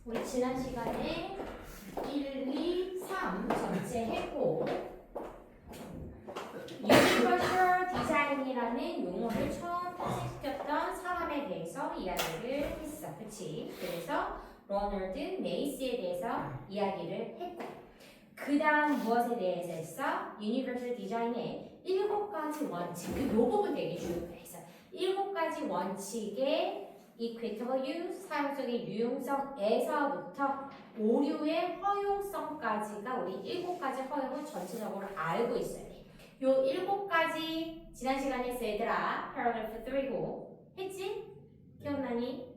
우리 지난 시간에 1, 2, 3 전체 했고 Universal Design이라는 용어를 처음 탄생시켰던 사람에 대해서 이야기를 했어. 그치? 그래서 로널드 메이스에 대해서 이야기를 했고 그 다음 무엇에 대해서 했어? Universal Design의 7가지 원칙. 이 부분 되게 중요해서 7가지 원칙의 equitable use, 사용성의 유용성에서부터 오류의 허용성까지가 우리 7가지 허용을 전체적으로 알고 있어야 돼. 요 7가지 지난 시간에 했어 얘들아. paragraph 3고 했지? 기억나니?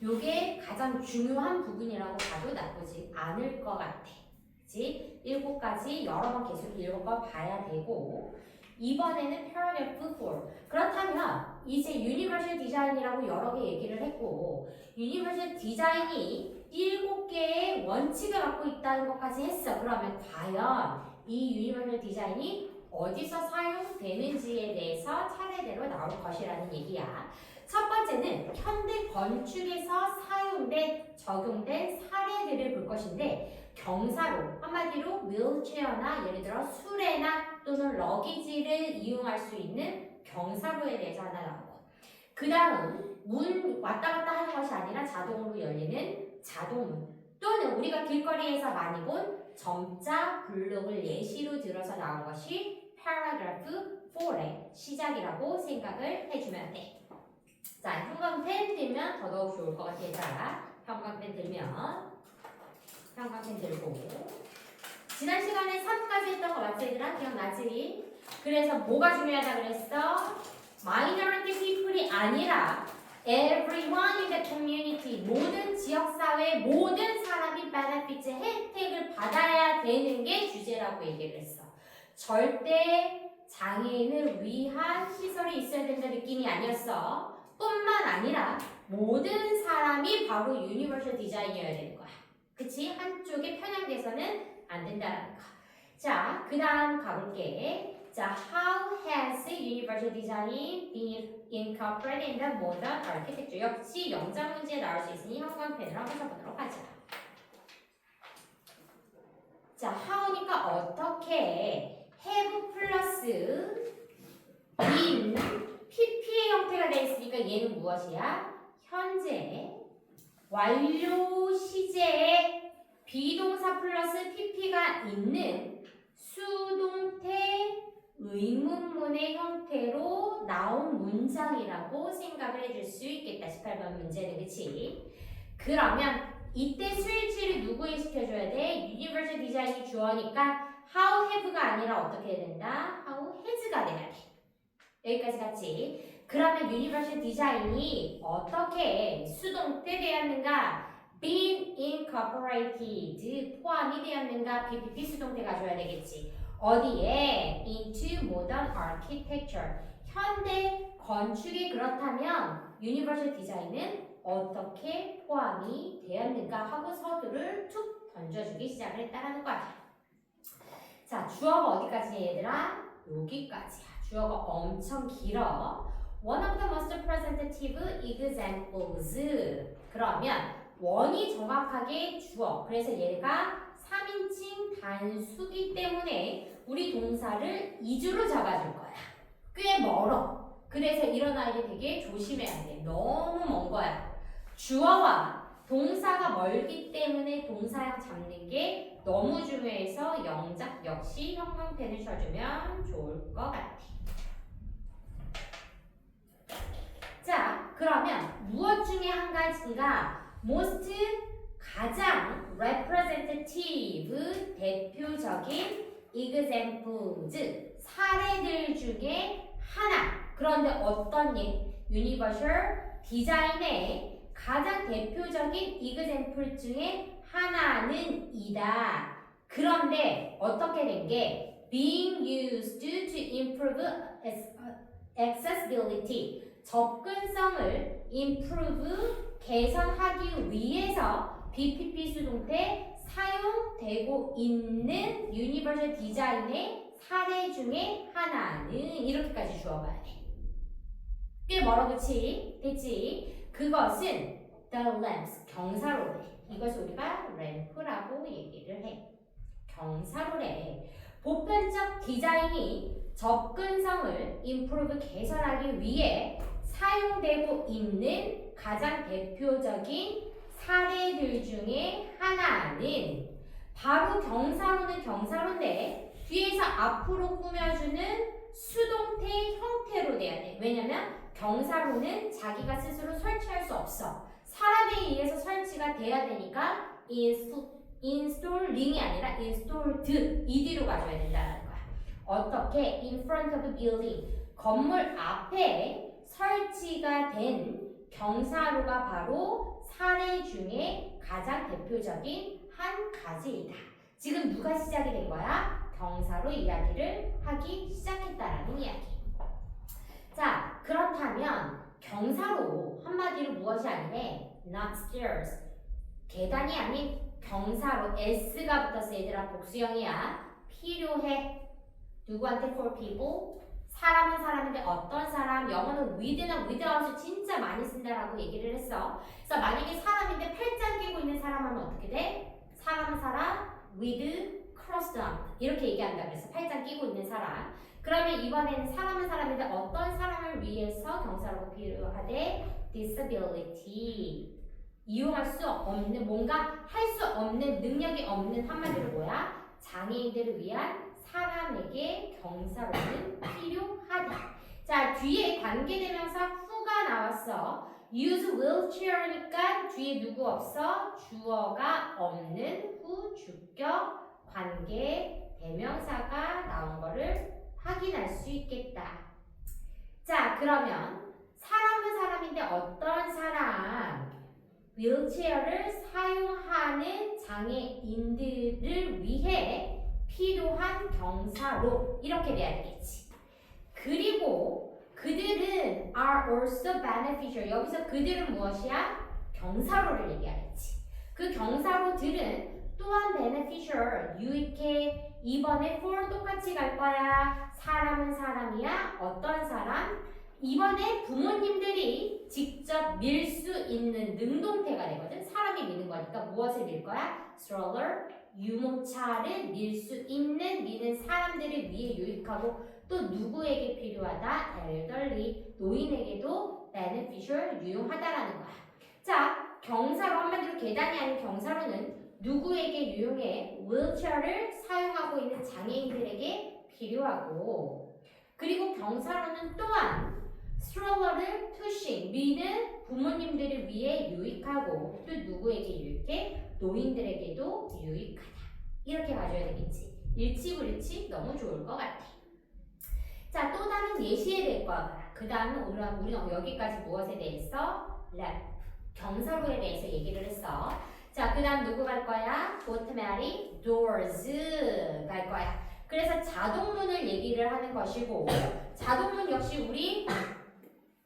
요게 가장 중요한 부분이라고 봐도 나쁘지 않을 것 같아. 그치? 7가지 여러 번 계속 읽어봐 봐야 되고 이번에는 paragraph 4. 그렇다면 이제 Universal Design이라고 여러 개 얘기를 했고 Universal Design이 7개의 원칙을 갖고 있다는 것까지 했어. 그러면 과연 이 Universal Design이 어디서 사용되는지에 대해서 차례대로 나올 것이라는 얘기야. 첫 번째는 현대 건축에서 사용된, 적용된 사례들을 볼 것인데 경사로, 한마디로 휠체어나 예를 들어 수레나 또는 러기지를 이용할 수 있는 경사로에 대해서 하나 나오고 그 다음 문 왔다 갔다 하는 것이 아니라 자동으로 열리는 자동문 또는 우리가 길거리에서 많이 본 점자 블록을 예시로 들어서 나온 것이 paragraph 4의 시작이라고 생각을 해주면 돼. 자, 형광펜 들면 더더욱 좋을 것 같아 얘들아. 형광펜 들면 형광펜 들고 지난 시간에 3까지 했던 거 맞지 얘들아? 기억나지? 그래서 뭐가 중요하다 그랬어? minority people이 아니라 everyone in the community 모든 지역사회 모든 사람이 benefits 혜택을 받아야 되는 게 주제라고 얘기를 했어. 절대 장애인을 위한 시설이 있어야 된다 느낌이 아니었어. 뿐만 아니라 모든 사람이 바로 유니버셜 디자인이어야 되는 거야. 그치? 한쪽에 편향돼서는 안 된다는 거. 자, 그 다음 가볼게. 자, how has universal design been incorporated in the modern architecture? 역시 영장 문제에 나올 수 있으니 형광펜으로 한번 써보도록 하자. 자, how니까 어떻게 have 플러스 in PP의 형태가 되어 있으니까 얘는 무엇이야? 현재 완료 시제에 비동사 플러스 PP가 있는 수동태 의문문의 형태로 나온 문장이라고 생각을 해줄 수 있겠다. 18번 문제는 그치? 그러면 이때 스위치를 누구에 시켜줘야 돼? Universal Design이 주어니까 how have가 아니라 어떻게 해야 된다? how has가 돼야 돼. 여기까지 같이. 그러면 Universal Design이 어떻게 수동태 되었는가? been incorporated 포함이 되었는가? PPP 수동태 가져야 되겠지. 어디에? into modern architecture. 현대 건축이 그렇다면 Universal Design은 어떻게 포함이 되었는가 하고 서두를 툭 던져주기 시작을 했다는 거야. 자, 주어가 어디까지 얘들아? 여기까지야. 주어가 엄청 길어. One of the most representative examples. 그러면 원이 정확하게 주어. 그래서 얘가 3인칭 단수기 때문에 우리 동사를 2주로 잡아줄 거야. 꽤 멀어. 그래서 이런 아이들 되게 조심해야 돼. 너무 먼 거야. 주어와 동사가 멀기 때문에 동사형 잡는 게 너무 중요해서 영작 역시 형광펜을 쳐주면 좋을 것 같아. 자, 그러면 무엇 중에 한 가지가 most 가장 representative 대표적인 examples 사례들 중에 하나. 그런데 어떤 universal design의 가장 대표적인 example 중에 하나는 이다. 그런데 어떻게 된 게 being used to improve accessibility 접근성을 improve 개선하기 위해서 BPP 수동태 사용되고 있는 Universal Design의 사례 중에 하나는 이렇게까지 주어봐야 돼. 꽤 멀어 그치? 됐지? 그것은 the lamps, 경사로래. 이것을 우리가 램프라고 얘기를 해. 경사로래. 보편적 디자인이 접근성을 improve, 개선하기 위해 사용되고 있는 가장 대표적인 사례들 중에 하나는 바로 경사로는 경사로인데 뒤에서 앞으로 꾸며주는 수동태 형태로 돼야 돼. 왜냐면 경사로는 자기가 스스로 설치할 수 없어. 사람에 의해서 설치가 돼야 되니까 installing이 아니라 installed 이 뒤로 가져야 된다는 거야. 어떻게? In front of a building, 건물 앞에 설치가 된 경사로가 바로 사례 중에 가장 대표적인 한 가지이다. 지금 누가 시작이 된 거야? 경사로 이야기를 하기 시작했다라는 이야기. 자, 그렇다면 경사로 한마디로 무엇이 아니래? Not stairs. 계단이 아닌 경사로 S가 붙었어. 얘들아 복수형이야. 필요해. 누구한테? For people. 사람은 사람인데 어떤 사람? 영어는 with나 without을 진짜 많이 쓴다라고 얘기를 했어. 그래서 만약에 사람인데 팔짱 끼고 있는 사람 하면 어떻게 돼? 사람은 사람 with crossed arm 이렇게 얘기한다. 그래서 팔짱 끼고 있는 사람. 그러면 이번에는 사람은 사람인데 어떤 사람을 위해서 경사로가 필요하대? disability. 이용할 수 없는, 뭔가 할 수 없는, 능력이 없는, 한마디로 뭐야? 장애인들을 위한 사람에게 경사로는 필요하다. 자, 뒤에 관계대명사 who가 나왔어. use wheelchair니까 뒤에 누구 없어? 주어가 없는 who, 주격, 관계, 대명사가 나온 거를 확인할 수 있겠다. 자, 그러면 사람은 사람인데 어떤 사람? 휠체어를 사용하는 장애인들을 위해 필요한 경사로 이렇게 돼야 되겠지. 그리고 그들은 are also beneficial. 여기서 그들은 무엇이야? 경사로를 얘기하겠지. 그 경사로들은 또한 beneficial, 유익해. 이번에 for 똑같이 갈 거야. 사람은 사람이야. 어떤 사람? 이번에 부모님들이 직접 밀 수 있는 능동태가 되거든. 사람이 미는 거니까 무엇을 밀 거야? stroller, 유모차를 밀 수 있는, 미는 사람들을 위해 유익하고 또 누구에게 필요하다? elderly, 노인에게도 beneficial, 유용하다라는 거야. 자, 경사로 한마디로 계단이 아닌 경사로는 누구에게 유용해? wheelchair를 사용하고 있는 장애인들에게 필요하고, 그리고 경사로는 또한 스트롤러를 pushing, 미는 부모님들을 위해 유익하고 또 누구에게 유익해? 노인들에게도 유익하다. 이렇게 가져야 되겠지. 일치불일치 너무 좋을 것 같아. 자, 또 다른 예시에 대해 거야. 그 다음은 우리는 여기까지 무엇에 대해서? 경사로에 대해서 얘기를 했어. 자, 그 다음 누구 갈 거야? automatic doors 갈 거야. 그래서 자동문을 얘기를 하는 것이고, 자동문 역시 우리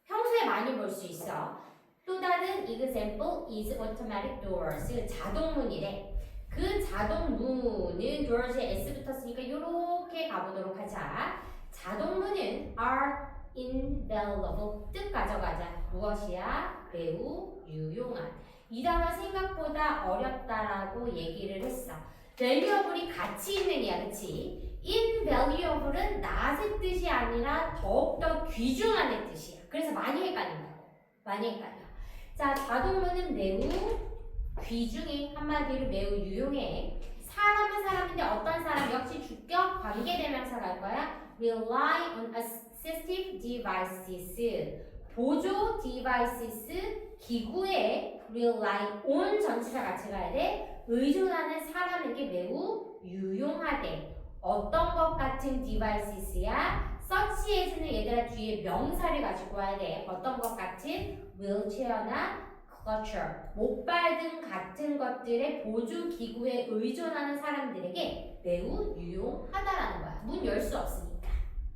평소에 많이 볼 수 있어. 또 다른 example is automatic doors. 자동문이래. 그 자동문은 doors에 s 붙었으니까 이렇게 가보도록 하자. 자동문은 are invaluable. 뜻 가져가자. 무엇이야? 매우 유용한. 이 단어 생각보다 어렵다라고 얘기를 했어. valuable이 가치 있는 이야, 그치? invaluable은 not의 뜻이 아니라 더욱더 귀중한의 뜻이야. 그래서 많이 헷갈린다고. 많이 헷갈려. 자, 자동문은 매우 귀중해. 한마디로 매우 유용해. 사람은 사람인데 어떤 사람? 역시 주격 관계대명사 갈 거야. rely on assistive devices. 보조 devices, 기구에 rely on 전치사 같이 가야 돼. 의존하는 사람에게 매우 유용하대. 어떤 것 같은 devices야? such as는 얘들아 뒤에 명사를 가지고 와야 돼. 어떤 것 같은? wheelchair나 clutcher, 목발 등 같은 것들의 보조 기구에 의존하는 사람들에게 매우 유용하다라는 거야. 문 열 수 없으니까.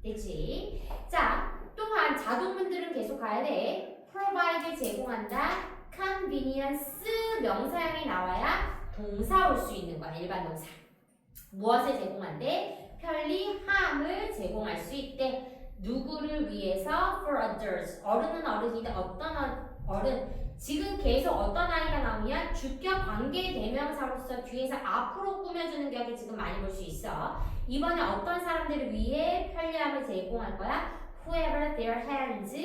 됐지? 자, 또한 자동문들은 계속 가야 돼. provide 제공한다. convenience 명사형이 나와야 동사 올 수 있는 거야. 일반 동사. 무엇을 제공한대? 편리함을 제공할 수 있대. 누구를 위해서? for others. 어른은 어른인데 어른. 지금 계속 어떤 아이가 나오냐? 주격 관계 대명사로서 뒤에서 앞으로 꾸며주는 격을 지금 많이 볼 수 있어. 이번에 어떤 사람들을 위해 편리함을 제공할 거야? Whoever their hands,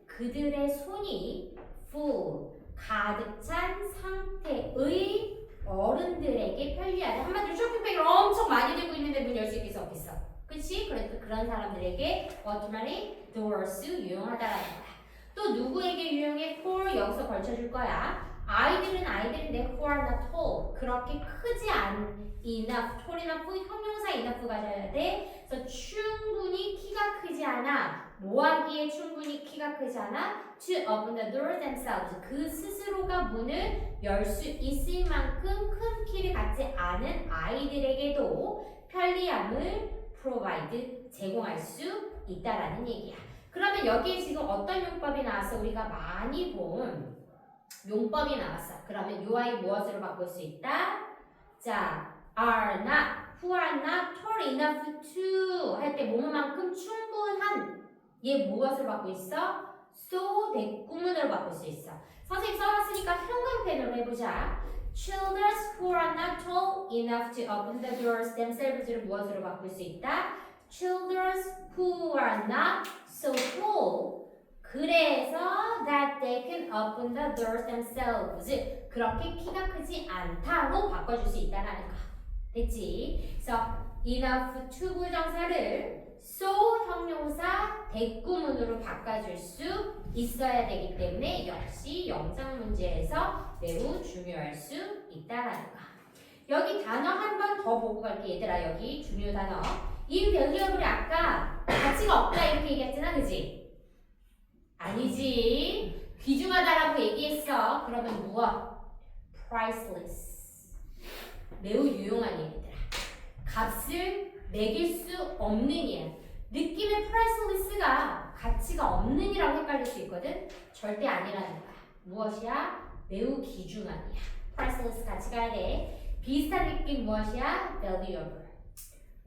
그들의 손이 full, 가득 찬 상태의 어른들에게 편리하다. 한마디로 쇼핑백을 엄청 많이 들고 있는데 문 열 수 있겠어 없겠어? 그치? 그래서 그런 사람들에게 어떤 말이 doors 유용하다라는 거야. 또 누구에게 유용해? for 여기서 걸쳐줄 거야. 아이들은 아이들인데 who are not tall. 그렇게 크지 않은 enough. tall enough 형용사 enough 가져야 돼. 그래서 충분히 키가 크지 않아. 뭐하기에 충분히 키가 크지 않아? to open the door themselves. 그 스스로가 문을 열 수 있을 만큼 큰 키를 갖지 않은 아이들에게도 편리함을 provide, 제공할 수 있다라는 얘기야. 그러면 여기에 지금 어떤 용법이 나왔어? 우리가 많이 본 용법이 나왔어. 그러면 요 아이 무엇으로 바꿀 수 있다? 자, are not, who are not tall enough to 할 때 뭐뭐만큼 충분한 얘 무엇으로 바꿀 수 있어? so 대구문으로 바꿀 수 있어. 선생님 써놨으니까 형광펜으로 해보자. Children who are not tall enough to open the doors themselves를 무엇으로 바꿀 수 있다? Children who are not so tall 그래서 that they can open the doors themselves 그렇게 키가 크지 않다로 바꿔줄 수 있다는 거. 됐지? 그래서 enough to 부정사를 so 형용사 대구문으로 바꿔줄 수 있어야 되기 때문에 역시 영상 문제에서 매우 중요할 수 있다라는 거. 여기 단어 한 번 더 보고 갈게 얘들아. 여기 중요 단어. invaluable이 아까 가치가 없다 이렇게 얘기했잖아, 그지? 아니지. 귀중하다라고 얘기했어. 그러면 무엇? priceless. 매우 유용한 얘기들아. 값을 매길 수 없는 이야. 느낌의 priceless가 가치가 없는 이라고 헷갈릴 수 있거든. 절대 아니라는 거야. 무엇이야? 매우 귀중한 이야. priceless 같이 가야 돼. 비슷한 느낌 무엇이야? valuable.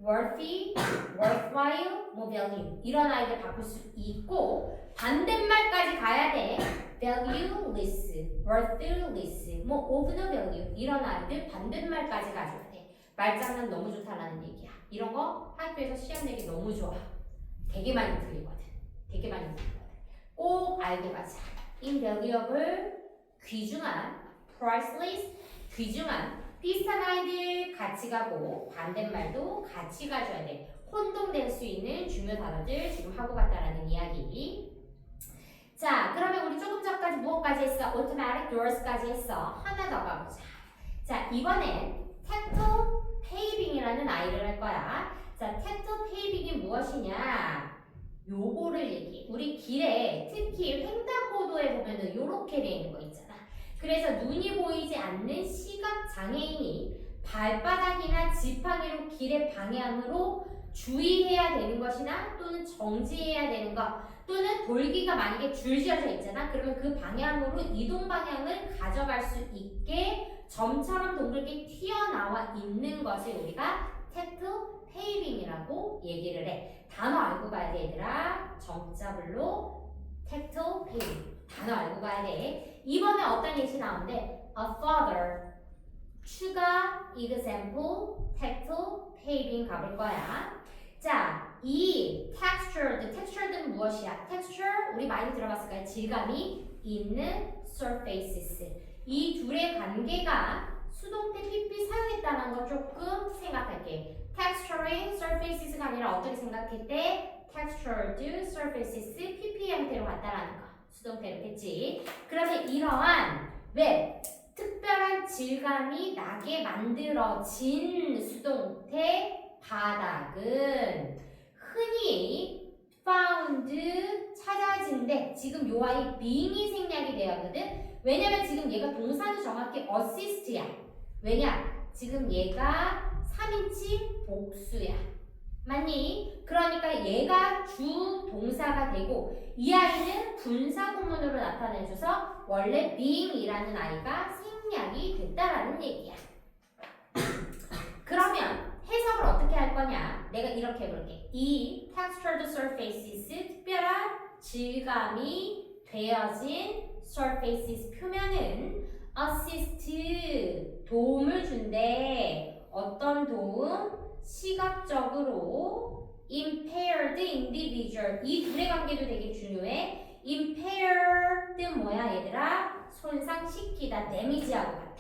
worthy, worthwhile, 뭐 value 이런 아이들 바꿀 수 있고 반대말까지 가야 돼. valueless, worthless, 뭐 of no value 이런 아이들 반대말까지 가져야 돼. 말장난 너무 좋다라는 얘기야. 이런 거 학교에서 시험 내기 너무 좋아. 되게 많이 들리거든. 되게 많이 들리거든. 꼭 알고 가자. invaluable, 귀중한, priceless, 귀중한 비슷한 아이들 같이 가고 반대말도 같이 가줘야 돼. 혼동될 수 있는 중요 단어들 지금 하고 갔다라는 이야기. 자, 그러면 우리 조금 전까지 무엇까지 했어? automatic doors까지 했어. 하나 더 가보자. 자, 이번엔 tactile paving이라는 아이를 할 거야. 자, tactile paving이 무엇이냐? 요거를 얘기해. 우리 길에 특히 횡단보도에 보면은 요렇게 돼 있는 거 있잖아. 그래서 눈이 보이지 않는 시각 장애인이 발바닥이나 지팡이로 길의 방향으로 주의해야 되는 것이나 또는 정지해야 되는 것 또는 돌기가 만약에 줄지어져 있잖아. 그러면 그 방향으로 이동 방향을 가져갈 수 있게 점처럼 동그랗게 튀어나와 있는 것을 우리가 tactile paving이라고 얘기를 해. 단어 알고 가야 돼 얘들아. 점자블로 tactile paving. 단어 알고 가야 돼. 이번에 어떤 예시 나오는데 a father 추가 example tactile paving 가볼 거야. 자, 이 textured는 무엇이야? texture 우리 많이 들어봤을까요? 질감이 있는 surfaces. 이 둘의 관계가 수동태 PP 사용했다는 거 조금 생각할게. texturing surfaces가 아니라 어떻게 생각했대? textured surfaces PP 형태로 갔다라는 거. 수동태로 했지. 그러면 이러한 왜 특별한 질감이 나게 만들어진 수동태 바닥은 흔히 found 찾아진데 지금 요 아이 being이 생략이 되었거든. 왜냐면 지금 얘가 동사는 정확히 assist야. 왜냐? 지금 얘가 3인칭 복수야. 맞니? 그러니까 얘가 주 동사가 되고 이 아이는 분사 구문으로 나타내줘서 원래 being이라는 아이가 생략이 됐다라는 얘기야. 그러면 해석을 어떻게 할 거냐? 내가 이렇게 해볼게. 이 textured surfaces 특별한 질감이 되어진 surfaces 표면은 assist 도움을 준대. 어떤 도움? 시각적으로 impaired individual 이 둘의 관계도 되게 중요해. impaired 뭐야 얘들아? 손상시키다, damage하고 같아.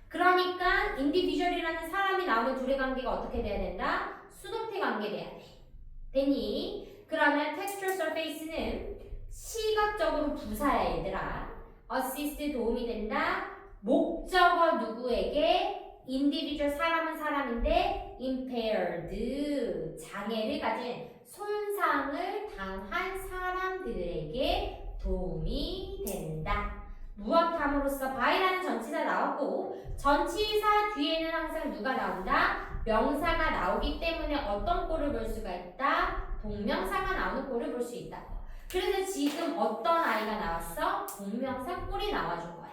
그러니까 individual이라는 사람이 나오는 둘의 관계가 어떻게 돼야 된다? 수동태 관계 돼야 돼. 됐니? 그러면 textual surface는 시각적으로 부사야 얘들아. assist 도움이 된다. 목적어 누구에게? individual 사람은 사람인데 impaired 장애를 가진 손상을 당한 사람들에게 도움이 된다. 무엇함으로써 by라는 전치사 나왔고 전치사 뒤에는 항상 누가 나온다? 명사가 나오기 때문에 어떤 꼴을 볼 수가 있다? 동명사가 나오는 꼴을 볼 수 있다. 그래서 지금 어떤 아이가 나왔어? 동명사 꼴이 나와준 거야.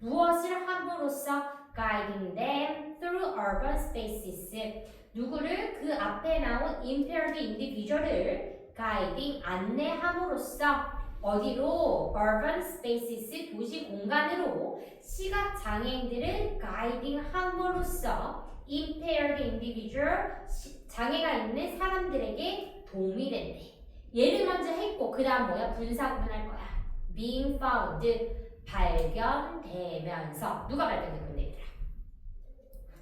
무엇을 함으로써? guiding them through urban spaces. 누구를? 그 앞에 나온 impaired individual을 guiding, 안내함으로써 어디로? urban spaces, 도시 공간으로 시각장애인들을 guiding 함으로써 impaired individual, 장애가 있는 사람들에게 도움이 된대. 얘를 먼저 했고 그 다음 뭐야? 분사 구분할 거야. being found, 발견되면서. 누가 발견된 건데 얘들아?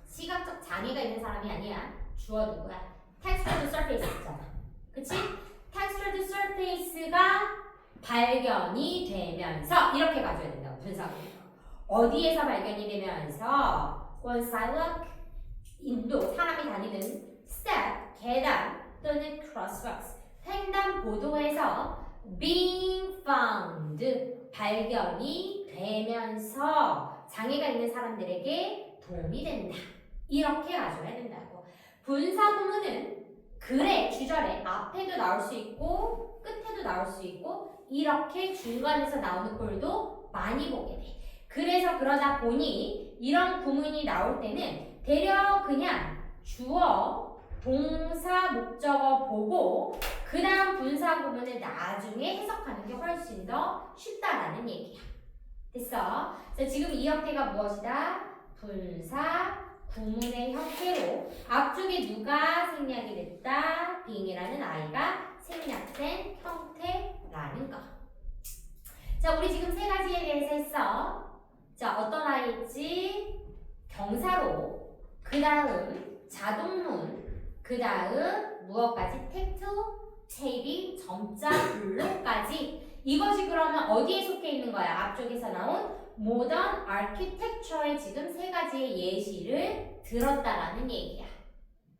시각적 장애가 있는 사람이 아니야. 주어 누구야? textured surface잖아. 그치? textured surface가 발견이 되면서 이렇게 가져야 된다고. 분사 구분. 어디에서 발견이 되면서? on sidewalk, 인도, 사람이 다니는 step, 계단 또는 crosswalks, 횡단보도에서 being found, 발견이 되면서 장애가 있는 사람들에게 도움이 된다. 이렇게 가져야 된다고. 분사 구문은 글의 주절에 앞에도 나올 수 있고 끝에도 나올 수 있고 이렇게 중간에서 나오는 꼴도 많이 보게 돼. 그래서 그러다 보니 이런 구문이 나올 때는 대략 그냥 주어, 동사, 목적어 보고 그 다음 분사 구문을 나중에 해석하는 게 훨씬 더 쉽다라는 얘기야. 됐어? 그래서 지금 이 형태가 무엇이다? 분사 구문의 형태로 앞쪽에 누가 생략이 됐다? 빙이라는 아이가 생략된 형태라는 거. 자, 우리 지금 세 가지에 대해서 했어. 자, 어떤 아이 있지? 경사로, 그 다음 자동문, 그 다음 무엇까지? 텍트, 테이핑, 점자, 블록까지. 이것이 그러면 어디에 속해 있는 거야? 앞쪽에서 나온 모던 아키텍처의 지금 세 가지의 예시를 들었다라는 얘기야.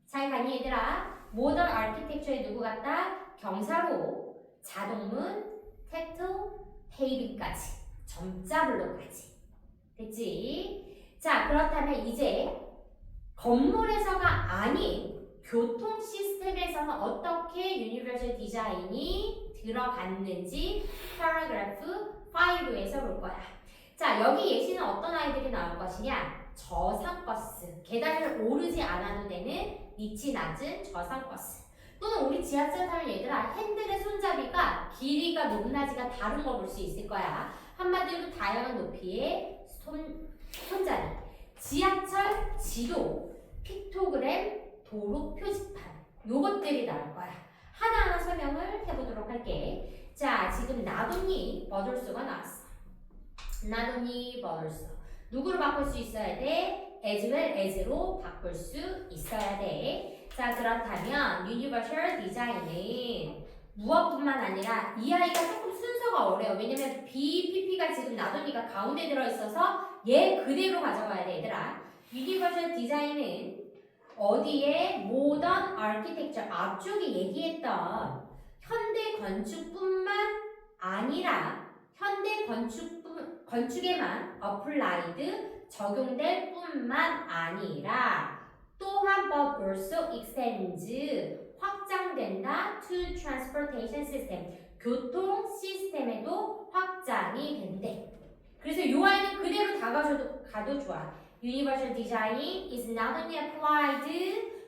잘 가니 얘들아? 모던 아키텍처에 누구 같다? 경사로, 자동문, 텍트, 테이핑까지, 점자, 블록까지. 됐지? 자, 그렇다면 이제 건물에서가 아닌 교통 시스템에서는 어떻게 유니버설 디자인이 들어갔는지 paragraph 5에서 볼 거야. 자, 여기 예시는 어떤 아이들이 나올 것이냐? 저상버스, 계단을 오르지 않아도 되는 밑이 낮은 저상버스. 또는 우리 지하철 타면 얘들아 핸들의 손잡이가 길이가 높낮이가 다른 걸 볼 수 있을 거야. 한마디로 다양한 높이의 손잡이. 지하철 지도, 픽토그램, 도로 표지판, 요것들이 나올 거야. 하나하나 설명을 해보도록 할게. 자, 지금 나돈니 버돌소가 나왔어. 나돈니 버돌소. 누구로 바꿀 수 있어야 돼? as well as로 바꿀 수 있어야 돼. 자, 그렇다면 유니버셜 디자인은 무엇뿐만 아니라 이 아이가 조금 순서가 어려워. 왜냐면 BPP가 지금 나돈니가 가운데 들어있어서 얘 그대로 가져가야 돼 얘들아. 유니버셜 디자인은 어디에? 모던 아키텍처, 앞쪽에 얘기했던 현대 건축뿐만 아니라 현대 건축에만 어플라이드 적용될 뿐만 아니라 또한 but also extends 확장된다 to transportation system, 교통 시스템에도 확장이 된대. 그래서 이 아이는 그대로 다 가도 좋아. Universal design is not only applied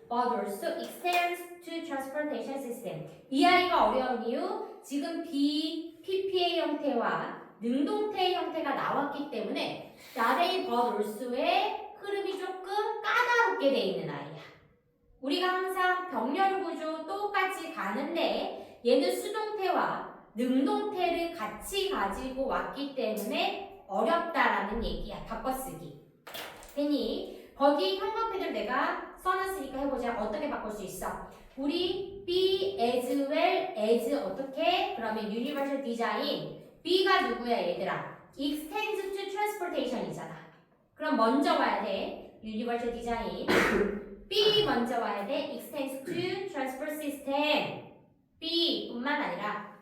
but also extends to transportation system. 이 아이가 어려운 이유, 지금 PPA 형태와 능동태 형태가 나왔기 때문에 나레이 버롤수의 흐름이 조금 까다롭게 돼 있는 아이야. 우리가 항상 병렬 구조 똑같이 가는데 얘는 수동태와 능동태를 같이 가지고 왔기 때문에 어렵다라는 얘기야. 바꿔쓰기. 됐니? 거기 형광펜을 내가 써놨으니까 해보자. 어떻게 바꿀 수 있어? 우리 be as well as 어떻게? 그러면 universal design B가 누구야 얘들아? extends to transportation이잖아. 그럼 먼저 와야 돼. universal design B 먼저 와야 돼. extends to transport system B 뿐만 아니라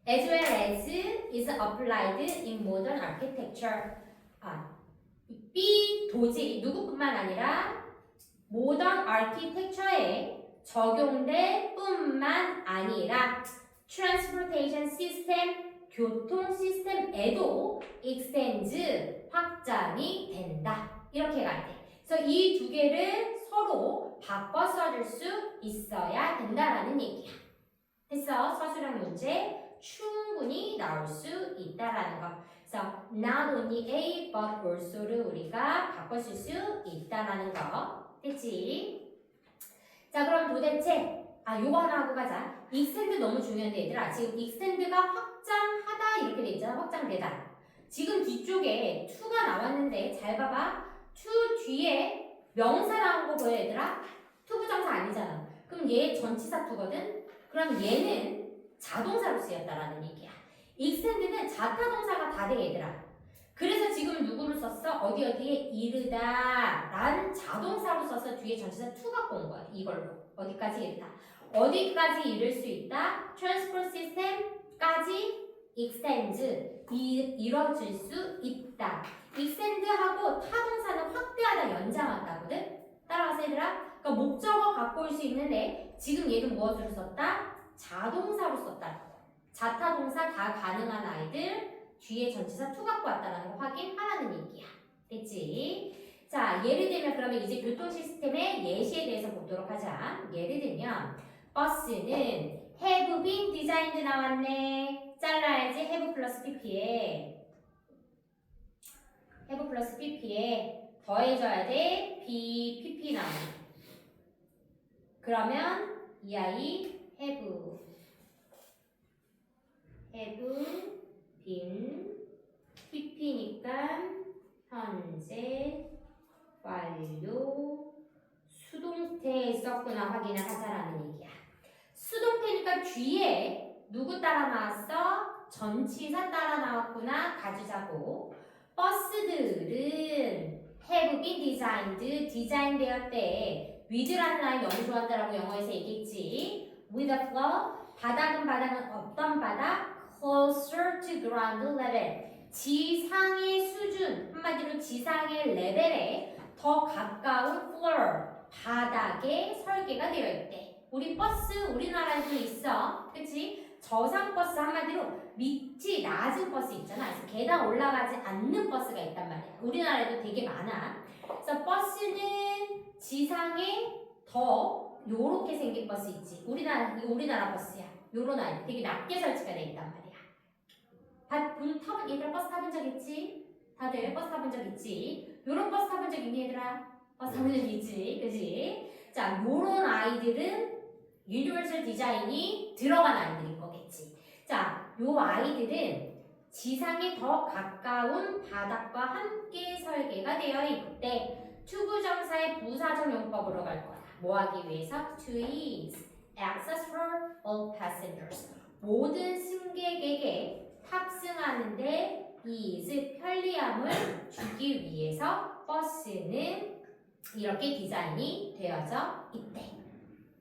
as well as is applied in modern architecture B 도지 누구뿐만 아니라 모던 아키텍처에 적용될 뿐만 아니라 transportation system 교통 시스템에도 extends 확장이 된다. 이렇게 가야 돼. 그래서 이 두 개를 서로 바꿔 써줄 수 있어야 된다라는 얘기야. 됐어? 서술형 문제 충분히 나올 수 있다라는 거. 그래서 not only A but also를 우리가 바꿔줄 수 있다라는 거. 됐지? 자 그럼 도대체 요거 하나 하고 가자. extend 너무 중요한데 얘들아 지금 extend가 확장하다 이렇게 돼 있잖아. 확장되다. 지금 뒤쪽에 to가 나왔는데 잘 봐봐. to 뒤에 명사 나온 거 보여 얘들아? to 부정사 아니잖아. 그럼 얘 전치사 to거든? 그럼 얘는 자동사로 쓰였다라는 얘기야. extend는 자타동사가 다 돼 얘들아. 그래서 지금 누구를 썼어? 어디에 이르다 라는 자동사로 써서 뒤에 전치사 to 갖고 온 거야. 이걸로 어디까지 이르다. 어디까지 이룰 수 있다? transport system까지 extends 이뤄질 수 있다. extend하고 타동사는 확대하다 연장한다거든. 따라와서 얘들아. 그러니까 목적어 갖고 올 수 있는데 지금 얘는 무엇으로 썼다? 자동사로 썼다. 자타동사 다 가능한 아이들 뒤에 전치사 to 갖고 왔다는 거 확인하라는 얘기야. 됐지? 자, 예를 들면 그러면 이제 교통 시스템의 예시에 대해서 보도록 하자. 예를 들면 버스는 have been designed 나왔네. 잘라야지 have 플러스 pp에 have 플러스 pp에 더해줘야 돼. pp 나오네. 그러면 이 아이 have been pp니까 현재 완료 수동태에 썼구나 확인을 하자라는 얘기야. 수동태니까 뒤에 누구 따라 나왔어? 전치사 따라 나왔구나 가주자고. 버스들은 have been designed 디자인되었대. with라는 라인 너무 좋았다라고 영어에서 얘기했지. with a flow 바닥은 어떤 바닥? closer to ground level 지상의 수준 한마디로 지상의 레벨에 더 가까운 floor 바닥에 설계가 되어 있대. 우리 버스 우리나라에도 있어. 그치? 저상 버스 한마디로 밑이 낮은 버스 있잖아. 그래서 계단 올라가지 않는 버스가 있단 말이야. 우리나라에도 되게 많아. 그래서 버스는 지상에 더 요렇게 생긴 버스 있지. 우리나라 버스야. 요런 아이 되게 낮게 설치가 돼 있단 말이야. 얘들아 버스 타본 적 있지? 다들 버스 타본 적 있지? 요런 버스 타본 적 있니 얘들아? 버스 타본 적 있지? 그치? 자, 요런 아이들은 유니버설 디자인이 들어간 아이들인 거겠지. 자, 요 아이들은 지상에 더 가까운 바닥과 함께 설계가 되어 있대. 투부정사의 부사적 용법으로 갈 거야. 뭐 하기 위해서? To ease access for all passengers. 모든 승객에게 탑승하는데 ease 편리함을 주기 위해서 버스는 이렇게 디자인이 되어져 있대.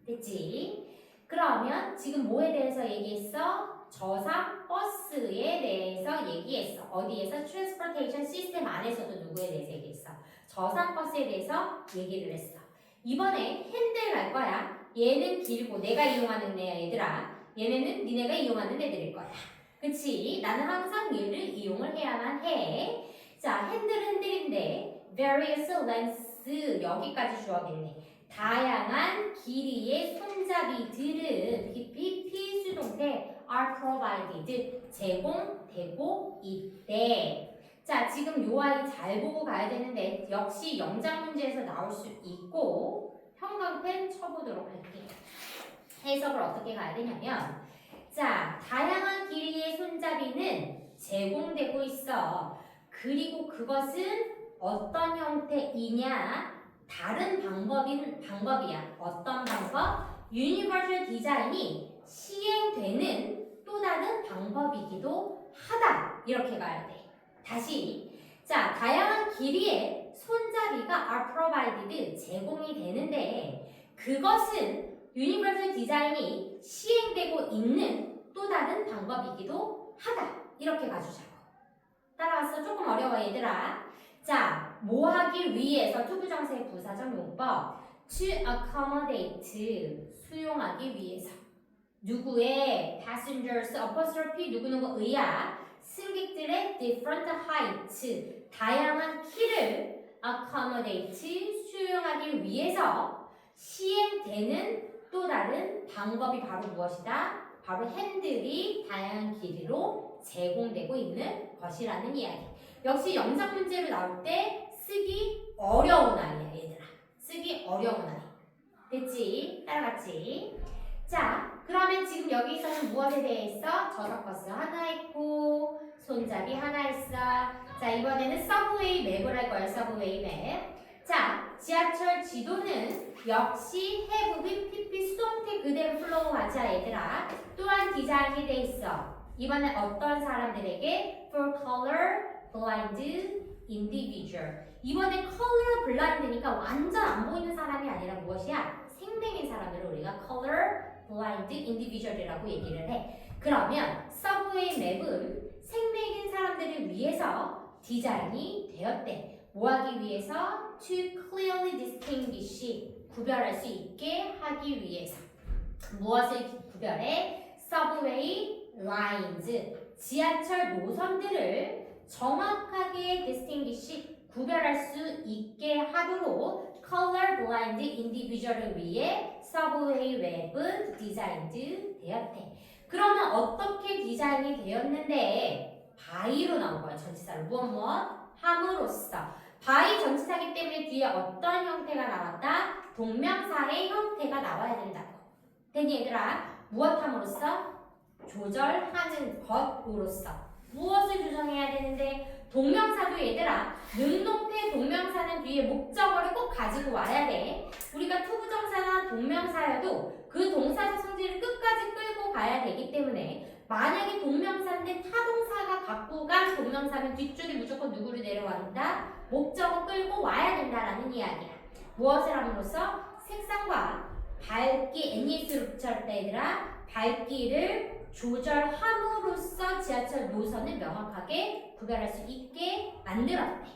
됐지? 그러면 지금 뭐에 대해서 얘기했어? 저상 버스에 대해서 얘기했어. 어디에서? 트랜스포테이션 시스템 안에서도 누구에 대해서 얘기했어? 저상 버스에 대해서 얘기를 했어. 이번에 핸들 갈 거야. 얘는 길고 내가 이용하는 애야 얘들아. 얘네는 니네가 이용하는 애들일 거야. 그치? 나는 항상 얘를 이용을 해야만 해. 자, 핸들인데 various lengths 여기까지 주어겠네. 다양한 길이의 손잡이들은 PP 수동태 are provided 제공되고 있대. 자, 지금 요 아이 잘 보고 가야 되는데 역시 영작 문제에서 나올 수 있고 형광펜 쳐보도록 할게요. 해석을 어떻게 가야 되냐면 자, 다양한 길이의 손잡이는 제공되고 있어. 그리고 그것은 어떤 형태이냐? 다른 방법이야. 어떤 방법? 유니버셜 디자인이 시행되는 또 다른 방법이기도 하다. 이렇게 가야 돼. 다시. 자, 다양한 길이의 손잡이가 are provided 제공이 되는데 그것은 유니버셜 디자인이 시행되고 있는 또 다른 방법이기도 하다. 이렇게 가주자고. 따라왔어? 조금 어려워 얘들아. 자, 뭐 하기 위해서 투부정사의 부사적 용법 to accommodate 수용하기 위해서 누구의 passengers apostrophe 누구누구의야 승객들의 different heights 다양한 키를 accommodate 수용하기 위해서 시행되는 또 다른 방법이 바로 무엇이다? 바로 핸들이 다양한 길이로 제공되고 있는 것이라는 이야기. 역시 영상 문제로 나올 때 쓰기 어려운 아이야 얘들아. 쓰기 어려운 아이. 됐지? 따라갔지? 자, 그러면 지금 여기서는 무엇에 대해 있어? 저작버스 하나 있고 손잡이 하나 있어. 자, 이번에는 서브웨이 맵을 할 거예요. 서브웨이 맵. 자, 지하철 지도는 역시 have been pp 수동태 그대로 플로우하자 얘들아. 또한 디자인이 돼 있어. 이번엔 어떤 사람들에게 for color blind individual. 이번에 color blind니까 완전 안 보이는 사람이 아니라 무엇이야? 생명인 사람들을 우리가 color blind individual이라고 얘기를 해. 그러면 서브웨이 맵은 생명인 사람들을 위해서 디자인이 되었대. 뭐 하기 위해서? To clearly distinguish 구별할 수 있게 하기 위해서. 무엇을 구별해? Subway lines 지하철 노선들을 정확하게 distinguish 구별할 수 있게 하도록 color blind individual을 위해 subway 웹은 디자인드 되었대. 그러면 어떻게 디자인이 되었는데 by로 나온 거야. 전치사를 무엇 함으로써. by 전치사기 때문에 뒤에 어떤 형태가 나왔다? 동명사의 형태가 나와야 된다고. 됐니 얘들아? 무엇 함으로써? 조절하는 것으로서. 무엇을 조정해야 되는데? 동명사도 얘들아 능동태 동명사는 뒤에 목적어를 꼭 가지고 와야 돼. 우리가 투부정사나 동명사여도 그 동사적 성질을 끝까지 끌고 가야 되기 때문에 만약에 동명사인데 타동사가 갖고 간 동명사는 뒤쪽에 무조건 누구를 내려간다? 목적어 끌고 와야 된다라는 이야기야. 무엇을 함으로써? 색상과 밝기, NES로 붙였다 얘들아. 밝기를 조절함으로써 지하철 노선을 명확하게 구별할 수 있게 만들었대.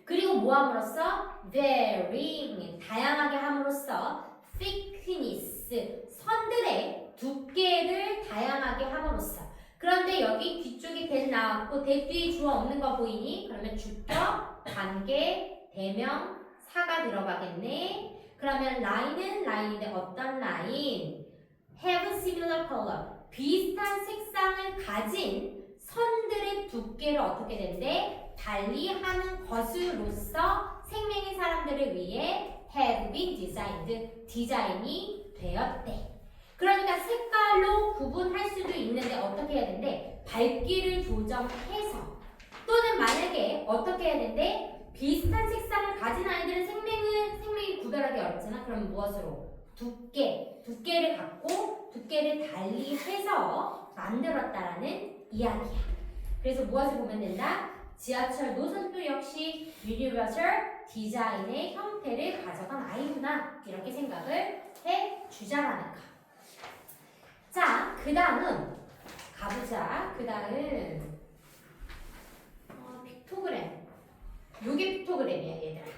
그리고 뭐 함으로써? varying 다양하게 함으로써 thickness 선들의 두께를 다양하게 함으로써. 그런데 여기 뒤쪽에 대 나왔고 대 뒤에 주어 없는 거 보이니? 그러면 주격, 관계, 대명, 사가 들어가겠네. 그러면 라인은 라인인데 어떤 라인? have similar color 비슷한 색상을 가진 선들의 두께를 어떻게 된대? 달리하는 것으로서 생명인 사람들을 위해 have been designed 디자인이 되었대. 그러니까 색깔로 구분할 수도 있는데 어떻게 해야 된대? 밝기를 조정해서 또는 만약에 어떻게 해야 된대? 비슷한 색상을 가진 아이들은 생명이 구별하기 어렵잖아. 그럼 무엇으로? 두께를 갖고 두께를 달리해서 만들었다라는 이야기야. 그래서 무엇을 보면 된다? 지하철 노선도 역시 유니버셜 디자인의 형태를 가져간 아이구나 이렇게 생각을 해주자라는 거. 자, 그 다음 가보자. 그 다음 픽토그램. 요게 픽토그램이야 얘들아.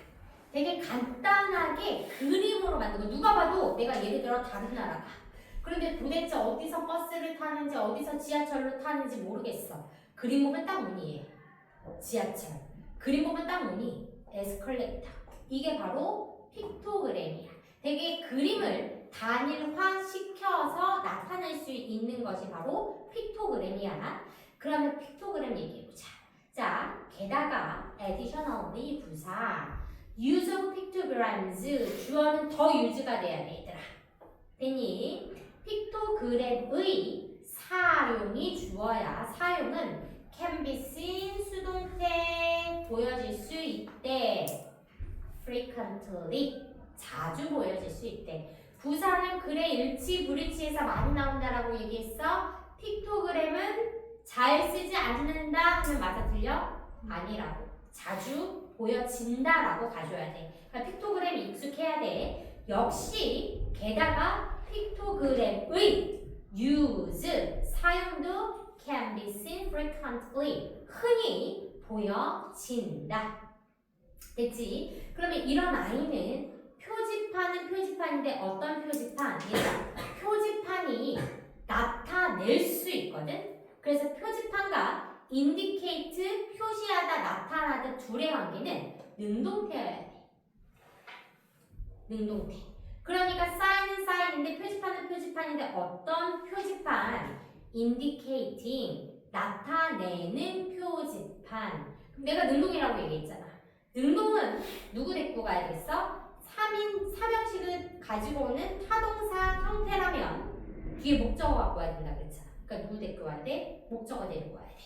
되게 간단하게 그림으로 만들고 누가 봐도 내가 예를 들어 다른 나라가 그런데 도대체 어디서 버스를 타는지 어디서 지하철로 타는지 모르겠어. 그림 보면 딱 뭐니? 지하철. 그림 보면 딱 뭐니? 에스컬레이터. 이게 바로 픽토그램이야. 되게 그림을 단일화시켜서 나타낼 수 있는 것이 바로 픽토그램이야. 그러면 픽토그램 얘기해보자. 자, 게다가 additionally 부사 use of pictograms 주어는 더 유즈가 돼야 돼 얘들아. 되니? 픽토그램의 사용이 주어야. 사용은 can be seen 수동태 보여질 수 있대. frequently 자주 보여질 수 있대. 부사는 그래 일치 불일치에서 많이 나온다라고 얘기했어. 픽토그램은 잘 쓰지 않는다 하면 맞아 틀려? 아니라고. 자주 보여진다라고 가져야 돼. 그러니까 픽토그램 익숙해야 돼. 역시 게다가 픽토그램의 use 사용도 can be seen frequently 흔히 보여진다. 됐지? 그러면 이런 아이는 표지판은 표지판인데 어떤 표지판? 얘들아, 표지판이 나타낼 수 있거든? 그래서 표지판과 indicate 표시하다 나타나다 둘의 관계는 능동태여야 돼. 능동태. 그러니까 sign은 sign인데 표지판은 표지판인데 어떤 표지판? indicating 나타내는 표지판. 그럼 내가 능동이라고 얘기했잖아. 능동은 누구 데리고 가야 되겠어? 3인 3형식을 가지고 오는 타동사 형태라면 뒤에 목적어 갖고 와야 된다 그랬잖아. 그러니까 누구 데리고 와야 돼? 목적어 데리고 와야 돼.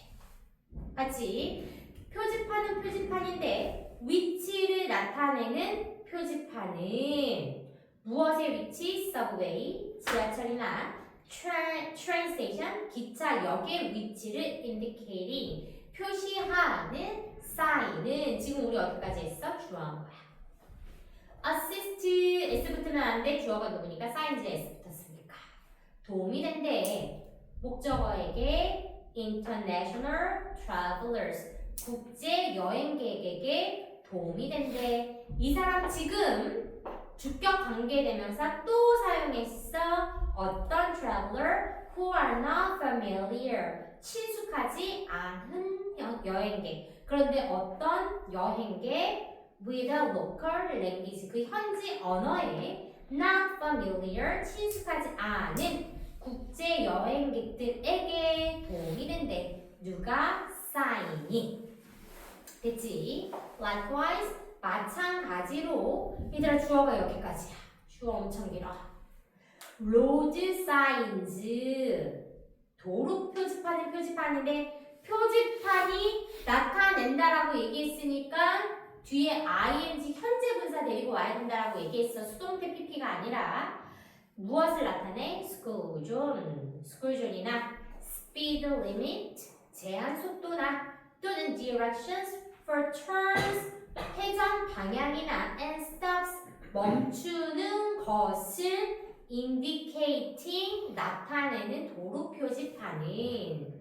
같이 표지판은 표지판인데 위치를 나타내는 표지판은 무엇의 위치? 서브웨이, 지하철이나 트레인 스테이션, 기차역의 위치를 indicating 표시하는 sign은 지금 우리 어디까지 했어? 주어한 거야. assist s 붙으면 안 돼. 주어가 누구니까 sign지 s 붙었으니까. 도움이 된대. 목적어에게 international travelers 국제 여행객에게 도움이 된대. 이 사람 지금 주격 관계대명사 또 사용했어. 어떤 traveler who are not familiar 친숙하지 않은 여행객. 그런데 어떤 여행객 with a local language 그 현지 언어에 not familiar 친숙하지 않은 국제 여행객들에게 도움이 된대. 누가? sign이. 됐지? likewise 마찬가지로 얘들아 주어가 여기까지야. 주어 엄청 길어. road signs 도로 표지판은 표지판인데 표지판이 나타낸다라고 얘기했으니까 뒤에 ing 현재 분사 데리고 와야 된다라고 얘기했어. 수동태 pp가 아니라 무엇을 나타내? school zone, school zone이나 speed limit 제한 속도나 또는 directions for turns 회전 방향이나 and stops 멈추는 것을 indicating 나타내는 도로 표지판은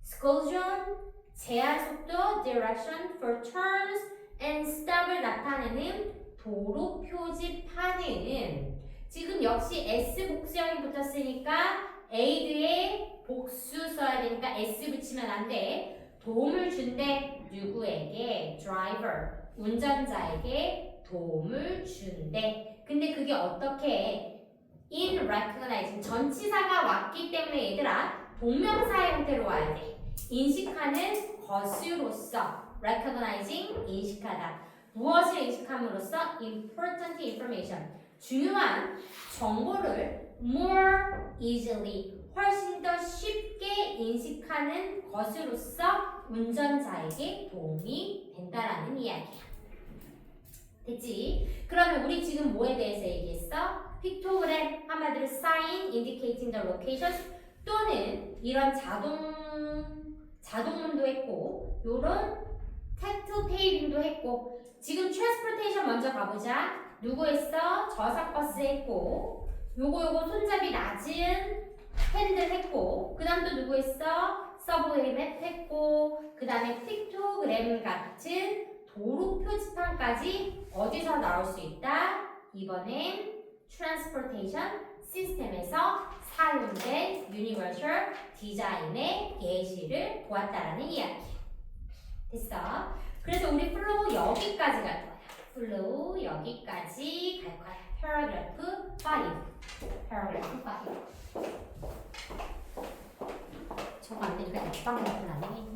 school zone 제한 속도 direction for turns and stop을 나타내는 도로 표지판은 지금 역시 S 복수형이 붙었으니까 aid에 복수 써야 되니까 S 붙이면 안 돼. 도움을 준대. 누구에게? driver. 운전자에게 도움을 준대. 근데 그게 어떻게 in recognizing 전치사가 왔기 때문에 얘들아 동명사 형태로 와야 돼. 인식하는 것으로서 recognizing 인식하다. 무엇을 인식함으로써 important information 중요한 정보를 more easily 훨씬 더 쉽게 인식하는 것으로서 운전자에게 도움이 된다라는 이야기야. 됐지? 그러면 우리 지금 뭐에 대해서 얘기했어? 픽토그램, 한마디로 sign indicating the locations 또는 이런 자동문도 했고 요런 tactile paving도 했고 지금 transportation 먼저 가보자. 누구 했어? 저삭버스 했고 요거 손잡이 낮은 핸들 했고 그 다음 또 누구 했어? 서브웨이 맵 했고 그 다음에 픽토그램 같은 도로 표지판까지 어디서 나올 수 있다? 이번엔 transportation 시스템에서 사용된 유니버셜 디자인의 예시를 보았다라는 이야기. 됐어? 그래서 우리 플로우 여기까지 갈 거야. 플로우 여기까지 갈 거야. 패러그래프 paragraph 5. 저거 안 되니까 옆방 같은 안 되겠네.